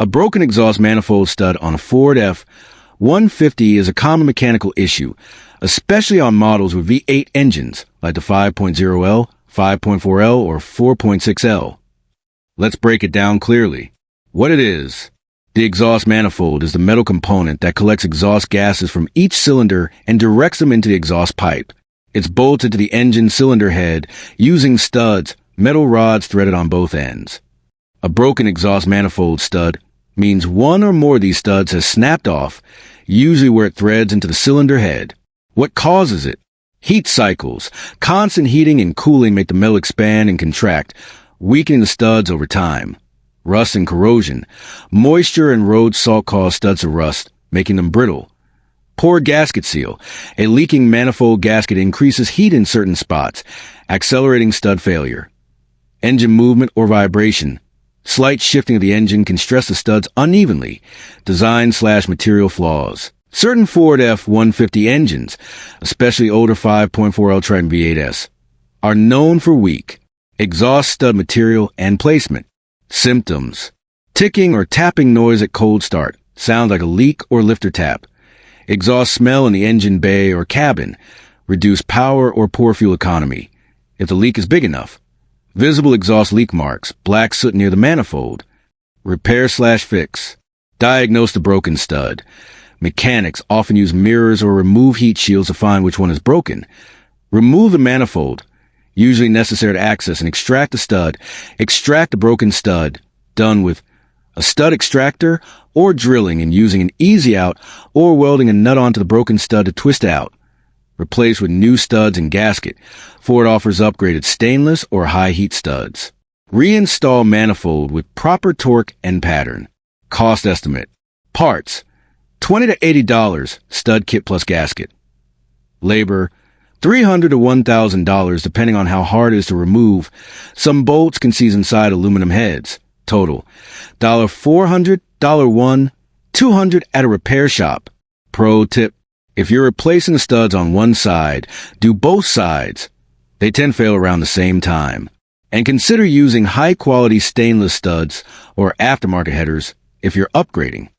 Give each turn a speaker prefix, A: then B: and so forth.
A: A broken exhaust manifold stud on a Ford F-150 is a common mechanical issue, especially on models with V8 engines like the 5.0L, 5.4L, or 4.6L. Let's break it down clearly. What it is. The exhaust manifold is the metal component that collects exhaust gases from each cylinder and directs them into the exhaust pipe. It's bolted to the engine cylinder head using studs, metal rods threaded on both ends. A broken exhaust manifold stud means one or more of these studs has snapped off, usually where it threads into the cylinder head. What causes it? Heat cycles. Constant heating and cooling make the metal expand and contract, weakening the studs over time. Rust and corrosion. Moisture and road salt cause studs to rust, making them brittle. Poor gasket seal. A leaking manifold gasket increases heat in certain spots, accelerating stud failure. Engine movement or vibration. Slight shifting of the engine can stress the studs unevenly. Design/material flaws. Certain Ford F-150 engines, especially older 5.4L Triton V8s, are known for weak exhaust stud material and placement. Symptoms. Ticking or tapping noise at cold start. Sounds like a leak or lifter tap. Exhaust smell in the engine bay or cabin. Reduced power or poor fuel economy, if the leak is big enough. Visible exhaust leak marks, black soot near the manifold. Repair/fix. Diagnose the broken stud. Mechanics often use mirrors or remove heat shields to find which one is broken. Remove the manifold, usually necessary to access, and extract the stud. Extract the broken stud, done with a stud extractor or drilling and using an easy out or welding a nut onto the broken stud to twist out. Replace with new studs and gasket. Ford offers upgraded stainless or high heat studs. Reinstall manifold with proper torque and pattern. Cost estimate. Parts: $20 to $80, stud kit plus gasket. Labor: $300 to $1,000 depending on how hard it is to remove. Some bolts can seize inside aluminum heads. Total: $400, $1, $200 at a repair shop. Pro tip: if you're replacing the studs on one side, do both sides. They tend to fail around the same time. And consider using high-quality stainless studs or aftermarket headers if you're upgrading.